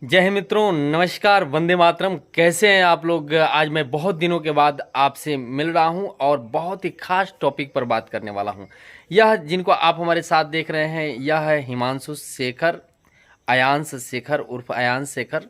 जय हिंद मित्रों, नमस्कार, वंदे मातरम। कैसे हैं आप लोग? आज मैं बहुत दिनों के बाद आपसे मिल रहा हूं और बहुत ही खास टॉपिक पर बात करने वाला हूं। यह जिनको आप हमारे साथ देख रहे हैं, यह है हिमांशु शेखर, अयांश शेखर उर्फ अयांश शेखर।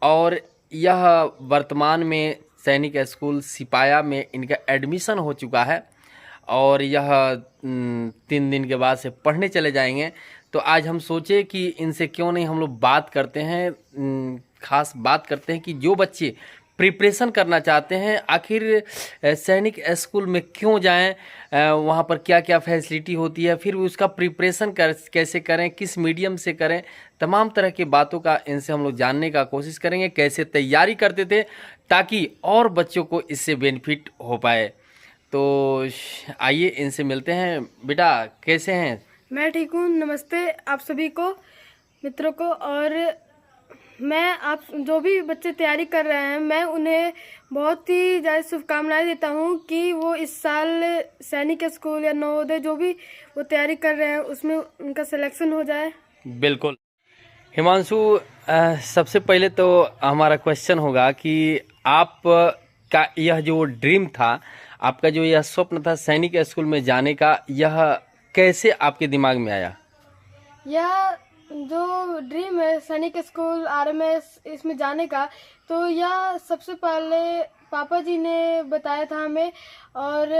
और यह वर्तमान में सैनिक स्कूल सिपाया में इनका एडमिशन हो चुका है और यह 3 दिन के बाद से पढ़ने चले जाएंगे। तो आज हम सोचे कि इनसे क्यों नहीं हम लोग बात करते हैं, खास बात करते हैं कि जो बच्चे प्रिपरेशन करना चाहते हैं आखिर सैनिक स्कूल में क्यों जाएं, वहाँ पर क्या क्या फैसिलिटी होती है, फिर उसका प्रिपरेशन कैसे करें, किस मीडियम से करें, तमाम तरह की बातों का इनसे हम लोग जानने का कोशिश करेंगे। कैसे तैयारी करते थे ताकि और बच्चों को इससे बेनिफिट हो पाए। तो आइए इनसे मिलते हैं। बेटा कैसे हैं? मैं ठीक हूँ। नमस्ते आप सभी को, मित्रों को। और मैं आप जो भी बच्चे तैयारी कर रहे हैं, मैं उन्हें बहुत ही ज़्यादा शुभकामनाएं देता हूँ कि वो इस साल सैनिक स्कूल या नवोदय जो भी वो तैयारी कर रहे हैं उसमें उनका सिलेक्शन हो जाए। बिल्कुल हिमांशु, सबसे पहले तो हमारा क्वेश्चन होगा कि आप का यह जो ड्रीम था, आपका जो यह स्वप्न था सैनिक स्कूल में जाने का, यह कैसे आपके दिमाग में आया? यह जो ड्रीम है सैनिक स्कूल आरएमएस इसमें जाने का, तो यह सबसे पहले पापा जी ने बताया था हमें। और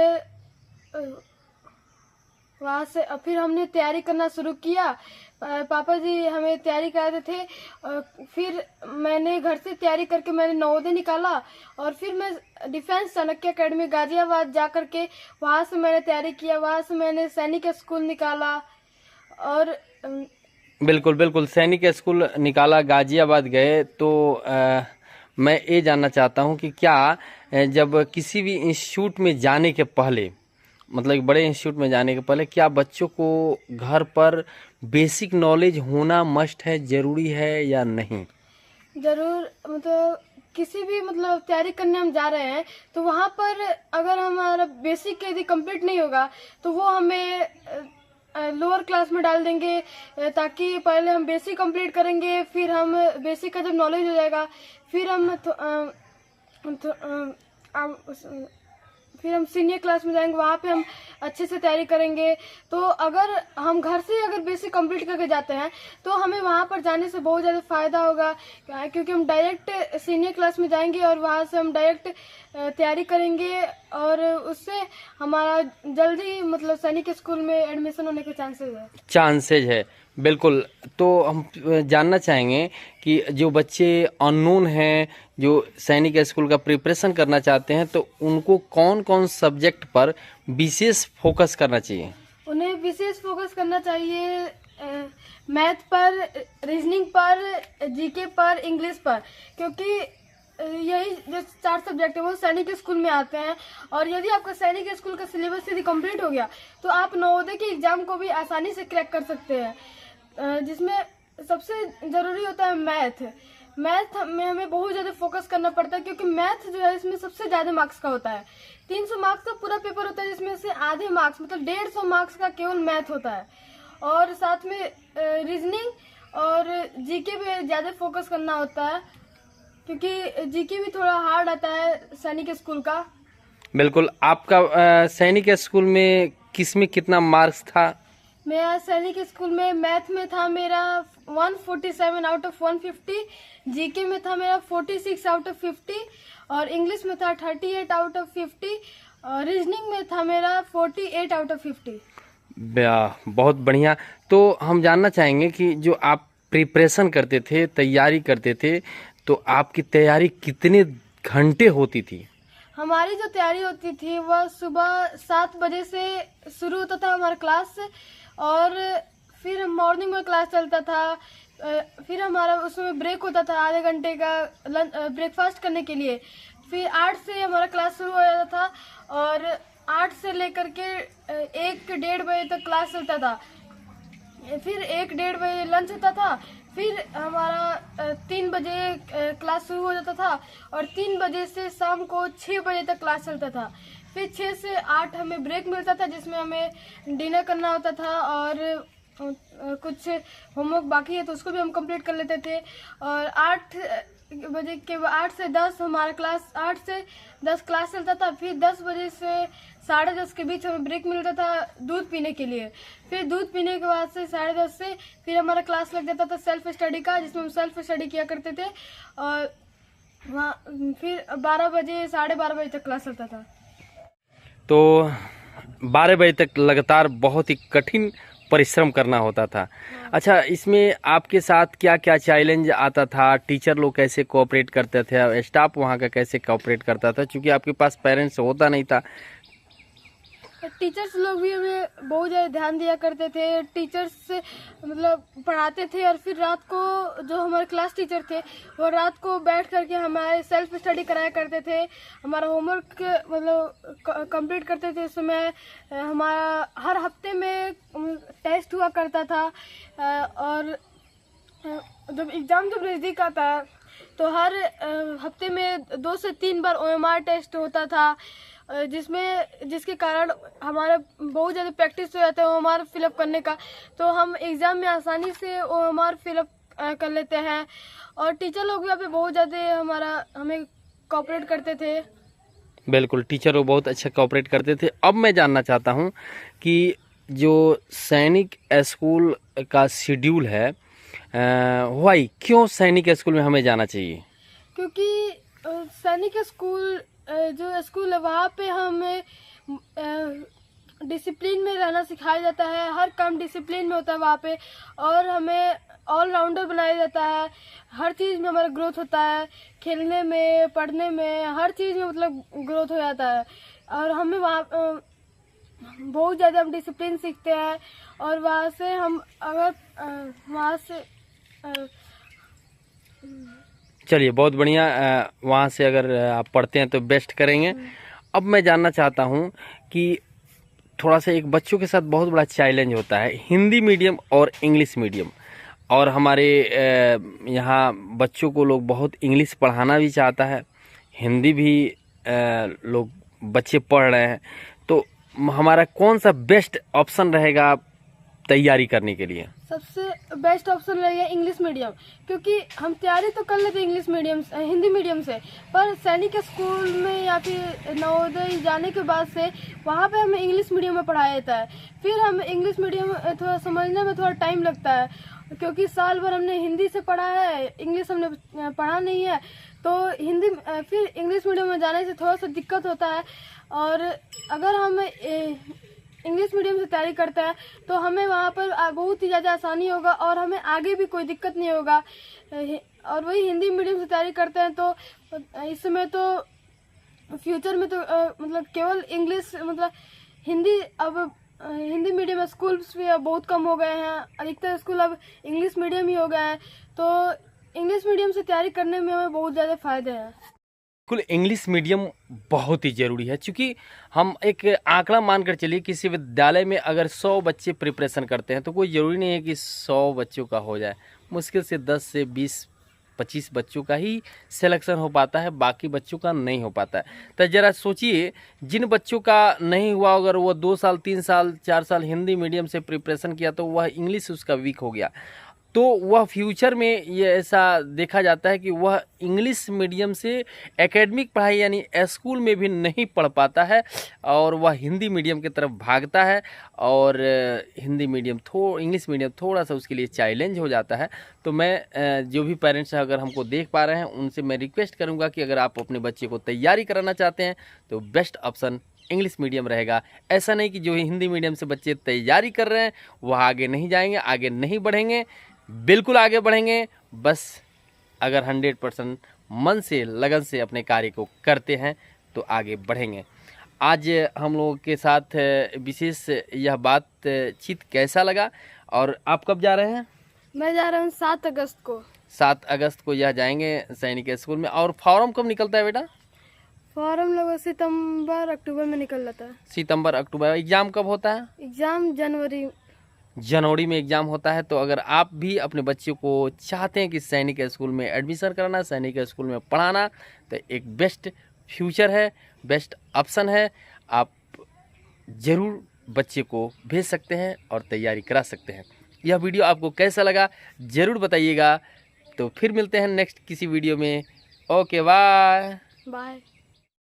वहाँ से फिर हमने तैयारी करना शुरू किया। पापा जी हमें तैयारी कराते थे। फिर मैंने घर से तैयारी करके मैंने नवोदय निकाला और फिर मैं डिफेंस चाणक्य अकेडमी गाजियाबाद जा करके वहाँ से मैंने तैयारी किया। वहाँ से मैंने सैनिक स्कूल निकाला। और बिल्कुल बिल्कुल, सैनिक स्कूल निकाला, गाजियाबाद गए। तो मैं ये जानना चाहता हूँ कि क्या जब किसी भी इंस्टीट्यूट में जाने के पहले, मतलब एक बड़े इंस्टीट्यूट में जाने के पहले, क्या बच्चों को घर पर बेसिक नॉलेज होना मस्ट है, ज़रूरी है या नहीं? जरूर, मतलब किसी भी मतलब तैयारी करने हम जा रहे हैं तो वहाँ पर अगर हमारा बेसिक यदि कंप्लीट नहीं होगा तो वो हमें लोअर क्लास में डाल देंगे। ताकि पहले हम बेसिक कंप्लीट करेंगे, फिर हम बेसिक का जब नॉलेज हो जाएगा फिर हम फिर हम सीनियर क्लास में जाएंगे, वहाँ पे हम अच्छे से तैयारी करेंगे। तो अगर हम घर से अगर बेसिक कंप्लीट करके जाते हैं तो हमें वहाँ पर जाने से बहुत ज़्यादा फायदा होगा, क्योंकि हम डायरेक्ट सीनियर क्लास में जाएंगे और वहाँ से हम डायरेक्ट तैयारी करेंगे और उससे हमारा जल्दी मतलब सैनिक स्कूल में एडमिशन होने के चांसेज है। बिल्कुल। तो हम जानना चाहेंगे कि जो बच्चे अननोन हैं, जो सैनिक स्कूल का प्रिपरेशन करना चाहते हैं, तो उनको कौन कौन सब्जेक्ट पर विशेष फोकस करना चाहिए? उन्हें विशेष फोकस करना चाहिए मैथ पर, रीजनिंग पर, जीके पर, इंग्लिश पर, क्योंकि यही जो 4 सब्जेक्ट है वो सैनिक स्कूल में आते हैं। और यदि आपका सैनिक स्कूल का सिलेबस यदि कंप्लीट हो गया तो आप नवोदय के एग्जाम को भी आसानी से क्रैक कर सकते हैं, जिसमें सबसे जरूरी होता है मैथ। मैथ में हमें बहुत ज्यादा फोकस करना पड़ता है, क्योंकि मैथ जो है इसमें सबसे ज्यादा मार्क्स का होता है। 300 मार्क्स का पूरा पेपर होता है, जिसमें से आधे मार्क्स मतलब 150 मार्क्स का केवल मैथ होता है। और साथ में रीजनिंग और जीके पे ज्यादा फोकस करना होता है, क्योंकि जीके भी थोड़ा हार्ड आता है सैनिक स्कूल का। बिल्कुल। आपका सैनिक स्कूल में किस में कितना मार्क्स था? मेरा सैनिक स्कूल में मैथ में था मेरा 147 आउट ऑफ 150, जीके में था मेरा 46 आउट ऑफ 50, और इंग्लिश में था 38 आउट ऑफ 50, और रीजनिंग में था मेरा 48 आउट ऑफ 50। बहुत बढ़िया। तो हम जानना चाहेंगे कि जो आप प्रिपरेशन करते थे, तैयारी करते थे, तो आपकी तैयारी कितने घंटे होती थी? हमारी जो तैयारी होती थी वह सुबह 7 बजे से शुरू होता था हमारा क्लास, और फिर मॉर्निंग में क्लास चलता था। फिर हमारा उसमें ब्रेक होता था आधे घंटे का ब्रेकफास्ट करने के लिए। फिर 8 से हमारा क्लास शुरू हो जाता था और 8 से लेकर के 1-1:30 बजे तक क्लास चलता था। फिर 1-1:30 बजे लंच होता था। फिर हमारा 3 बजे क्लास शुरू हो जाता था और 3 बजे से शाम को 6 बजे तक क्लास चलता था। फिर 6 से 8 हमें ब्रेक मिलता था, जिसमें हमें डिनर करना होता था। और कुछ होमवर्क बाकी है तो उसको भी हम कंप्लीट कर लेते थे। और 8 बजे के 8 से 10 हमारा क्लास, 8 से 10 क्लास चलता था। फिर 10 बजे से 10:30 के बीच हमें ब्रेक मिलता था दूध पीने के लिए। फिर दूध पीने के बाद से 10:30 से फिर हमारा क्लास लग जाता था सेल्फ स्टडी का, जिसमें हम सेल्फ स्टडी किया करते थे। और वहाँ फिर 12 बजे 12:30 बजे तक क्लास चलता था। तो 12 बजे तक लगातार बहुत ही कठिन परिश्रम करना होता था। अच्छा, इसमें आपके साथ क्या क्या चैलेंज आता था? टीचर लोग कैसे कोऑपरेट करते थे? स्टाफ वहाँ का कैसे कोऑपरेट करता था? क्योंकि आपके पास पेरेंट्स होता नहीं था। टीचर्स लोग भी हमें बहुत ज़्यादा ध्यान दिया करते थे। टीचर्स मतलब पढ़ाते थे और फिर रात को जो हमारे क्लास टीचर थे वो रात को बैठ करके हमारे सेल्फ स्टडी कराया करते थे। हमारा होमवर्क मतलब कंप्लीट करते थे। उस समय हमारा हर हफ्ते में टेस्ट हुआ करता था। और जब एग्ज़ाम जब नज़दीक आता तो हर हफ्ते में 2 से 3 बार OMR टेस्ट होता था, जिसके कारण हमारा बहुत ज़्यादा प्रैक्टिस हो जाता है OMR फिलअप करने का। तो हम एग्ज़ाम में आसानी से OMR फिलअप कर लेते हैं। और टीचर लोग भी यहाँ पे बहुत ज़्यादा हमें कोऑपरेट करते थे। बिल्कुल, टीचर वो बहुत अच्छा कोऑपरेट करते थे। अब मैं जानना चाहता हूँ कि जो सैनिक स्कूल का शेड्यूल है, वाई क्यों सैनिक स्कूल में हमें जाना चाहिए? क्योंकि सैनिक स्कूल जो स्कूल है वहाँ पे हमें डिसिप्लिन में रहना सिखाया जाता है। हर काम डिसिप्लिन में होता है वहाँ पे। और हमें ऑलराउंडर बनाया जाता है। हर चीज़ में हमारा ग्रोथ होता है, खेलने में, पढ़ने में, हर चीज़ में मतलब ग्रोथ हो जाता है। और हमें वहाँ बहुत ज़्यादा हम डिसिप्लिन सीखते हैं। और वहाँ से हम अगर वहाँ से चलिए, बहुत बढ़िया। वहाँ से अगर आप पढ़ते हैं तो बेस्ट करेंगे। अब मैं जानना चाहता हूँ कि थोड़ा सा एक बच्चों के साथ बहुत बड़ा चैलेंज होता है, हिंदी मीडियम और इंग्लिश मीडियम। और हमारे यहाँ बच्चों को लोग बहुत इंग्लिश पढ़ाना भी चाहता है, हिंदी भी लोग बच्चे पढ़ रहे हैं। तो हमारा कौन सा बेस्ट ऑप्शन रहेगा तैयारी करने के लिए? सबसे बेस्ट ऑप्शन रहेगा इंग्लिश मीडियम। क्योंकि हम तैयारी तो कर लेते हिंदी मीडियम से, पर सैनिक स्कूल में या फिर नवोदय जाने के बाद से वहाँ पे हमें इंग्लिश मीडियम में पढ़ाया जाता है। फिर हम इंग्लिश मीडियम थोड़ा समझने में थोड़ा टाइम लगता है, क्योंकि साल भर हमने हिंदी से पढ़ा है, इंग्लिश हमने पढ़ा नहीं है। तो फिर इंग्लिश मीडियम में जाने से थोड़ा सा दिक्कत होता है। और अगर हम इंग्लिश मीडियम से तैयारी करते हैं तो हमें वहाँ पर बहुत ही ज़्यादा आसानी होगा और हमें आगे भी कोई दिक्कत नहीं होगा। और वही हिंदी मीडियम से तैयारी करते हैं तो इस समय तो फ्यूचर में तो मतलब केवल इंग्लिश मतलब हिंदी, अब हिंदी मीडियम स्कूल्स भी अब बहुत कम हो गए हैं, अधिकतर स्कूल अब इंग्लिश मीडियम ही हो गए हैं। तो इंग्लिश मीडियम से तैयारी करने में हमें बहुत ज़्यादा फ़ायदे हैं। बिल्कुल, इंग्लिश मीडियम बहुत ही ज़रूरी है, क्योंकि हम एक आंकड़ा मानकर चलिए किसी विद्यालय में अगर 100 बच्चे प्रिपरेशन करते हैं तो कोई ज़रूरी नहीं है कि 100 बच्चों का हो जाए। मुश्किल से 10 से 20-25 बच्चों का ही सिलेक्शन हो पाता है, बाकी बच्चों का नहीं हो पाता है। तो ज़रा सोचिए, जिन बच्चों का नहीं हुआ, अगर वो 2 साल 3 साल 4 साल हिंदी मीडियम से प्रिपरेशन किया तो वह इंग्लिश उसका वीक हो गया, तो वह फ्यूचर में ये ऐसा देखा जाता है कि वह इंग्लिश मीडियम से एकेडमिक पढ़ाई यानी स्कूल में भी नहीं पढ़ पाता है और वह हिंदी मीडियम की तरफ भागता है। और इंग्लिश मीडियम थोड़ा सा उसके लिए चैलेंज हो जाता है। तो मैं जो भी पेरेंट्स हैं, अगर हमको देख पा रहे हैं, उनसे मैं रिक्वेस्ट करूँगा कि अगर आप अपने बच्चे को तैयारी कराना चाहते हैं तो बेस्ट ऑप्शन इंग्लिश मीडियम रहेगा। ऐसा नहीं कि जो हिंदी मीडियम से बच्चे तैयारी कर रहे हैं वह आगे नहीं जाएंगे, आगे नहीं बढ़ेंगे, बिल्कुल आगे बढ़ेंगे। बस अगर 100% मन से, लगन से अपने कार्य को करते हैं तो आगे बढ़ेंगे। आज हम लोगों के साथ विशेष यह बातचीत कैसा लगा? और आप कब जा रहे हैं? मैं जा रहा हूँ 7 अगस्त को। 7 अगस्त को यह जाएंगे सैनिक स्कूल में। और फॉर्म कब निकलता है बेटा? फॉर्म लोग सितंबर अक्टूबर में निकल जाता है। सितंबर अक्टूबर। एग्ज़ाम कब होता है? एग्ज़ाम जनवरी में एग्ज़ाम होता है। तो अगर आप भी अपने बच्चों को चाहते हैं कि सैनिक स्कूल में एडमिशन कराना, सैनिक स्कूल में पढ़ाना, तो एक बेस्ट फ्यूचर है, बेस्ट ऑप्शन है। आप ज़रूर बच्चे को भेज सकते हैं और तैयारी करा सकते हैं। यह वीडियो आपको कैसा लगा ज़रूर बताइएगा। तो फिर मिलते हैं नेक्स्ट किसी वीडियो में। Okay bye. बाय।